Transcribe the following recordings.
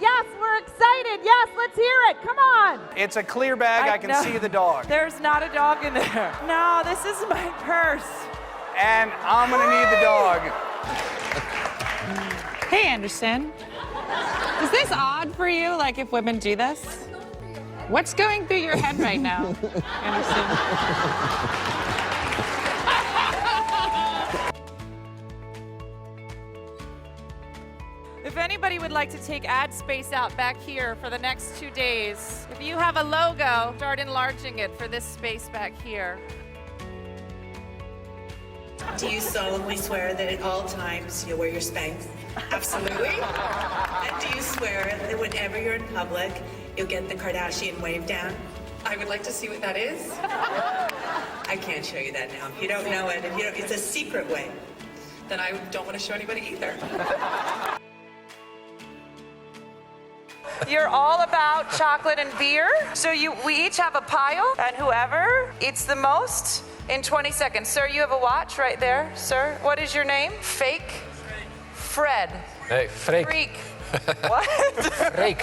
Yes, we're excited. Yes, let's hear it. Come on. It's a clear bag. I can see the dog. There's not a dog in there. No, this is my purse. And I'm going to need the dog. Hey, Anderson. Is this odd for you, like if women do this? What's going through your head right now, Anderson? If anybody would like to take ad space out back here for the next 2 days, if you have a logo, start enlarging it for this space back here. Do you solemnly swear that at all times you'll wear your Spanx? Absolutely. And do you swear that whenever you're in public, you'll get the Kardashian wave down? I would like to see what that is. I can't show you that now. If you don't know it, it's a secret wave. Then I don't want to show anybody either. You're all about chocolate and beer. So we each have a pile, and whoever eats the most in 20 seconds. Sir, you have a watch right there. Sir, what is your name? Fake? Fred. Hey, freak. Freak. What? Freak.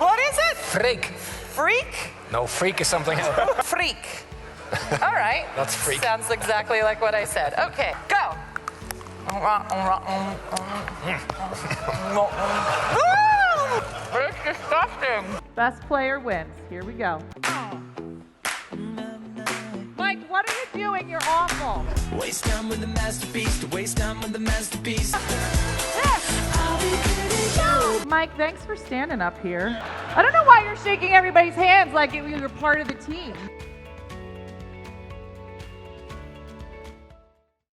What is it? Freak. Freak? No, freak is something else. Freak. All right. That's freak. Sounds exactly like what I said. Okay, go. It's disgusting. Best player wins. Here we go. Mike, what are you doing? You're awful. Waste time with the masterpiece, to waste time with the masterpiece. Mike, thanks for standing up here. I don't know why you're shaking everybody's hands like you were part of the team.